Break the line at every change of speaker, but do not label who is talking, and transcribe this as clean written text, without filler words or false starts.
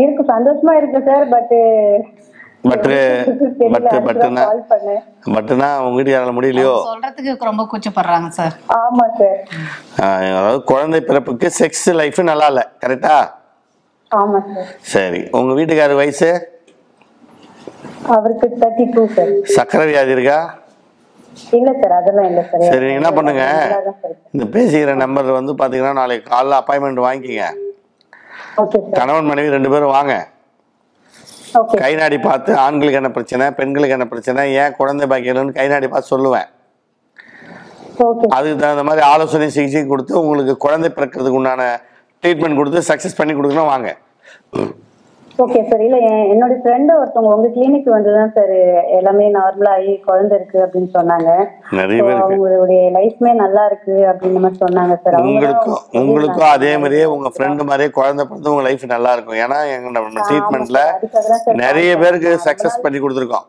இருக்கு, சந்தோஷமா இருக்கு சார்.
பட்டுனா உங்க வீட்டுக்காரால முடியலையோ
சொல்றதுக்கு ரொம்ப கூச்சப்படுறாங்க சார்.
ஆமா சார்.
அதாவது குழந்தை பிறப்புக்கு செக்ஸ் லைஃப் நல்லா இல்ல, கரெக்டா?
ஆமா சார்.
சரி, உங்க வீட்டுக்காரர் வயசு?
அவருக்கு 32 சார்.
சக்கரை வியாதி இருக்கா?
இல்ல சார், அதெல்லாம் இல்ல சார்.
சரி, நீங்க என்ன பண்ணுங்க, இந்த பேசிக்கிற நம்பர் வந்து பாத்தீங்கன்னா நாளைக்கு காலைல அப்பாயின்மெண்ட் வாங்கிக்கங்க. கணவன் மனைவி 2 பேரும் வாங்க. கை நாடி பார்த்து ஆண்களுக்கு என்ன பிரச்சனை, பெண்களுக்கு என்ன பிரச்சனை, ஏன் குழந்தை பாக்கியலன்னு கை நாடி பார்த்து சொல்லுவேன். அதுக்கு தகுந்த மாதிரி ஆலோசனை சிகிச்சை கொடுத்து உங்களுக்கு குழந்தை பிறக்கிறதுக்கு உண்டான ட்ரீட்மெண்ட் கொடுத்து சக்சஸ் பண்ணி கொடுக்கணும். வாங்க.
Okay sir. இல்ல, என்னோட ஃப்ரெண்ட் ஒருத்தவங்க உங்க கிளினிக் வந்துதான் சார் எல்லாமே நார்மலா ஆகி குழந்தை இருக்கு அப்படின்னு சொன்னாங்க. அவங்களுடைய லைஃப்மே நல்லா இருக்கு அப்படின்னு மாதிரி சொன்னாங்க சார்.
உங்களுக்கும் அதே மாதிரியே உங்க ஃப்ரெண்ட் மாதிரியே குழந்தை பிறந்து உங்க லைஃப் நல்லா இருக்கும். ஏன்னா எங்க ட்ரீட்மெண்ட்ல நிறைய பேருக்கு சக்சஸ் பண்ணி கொடுத்துருக்கோம்.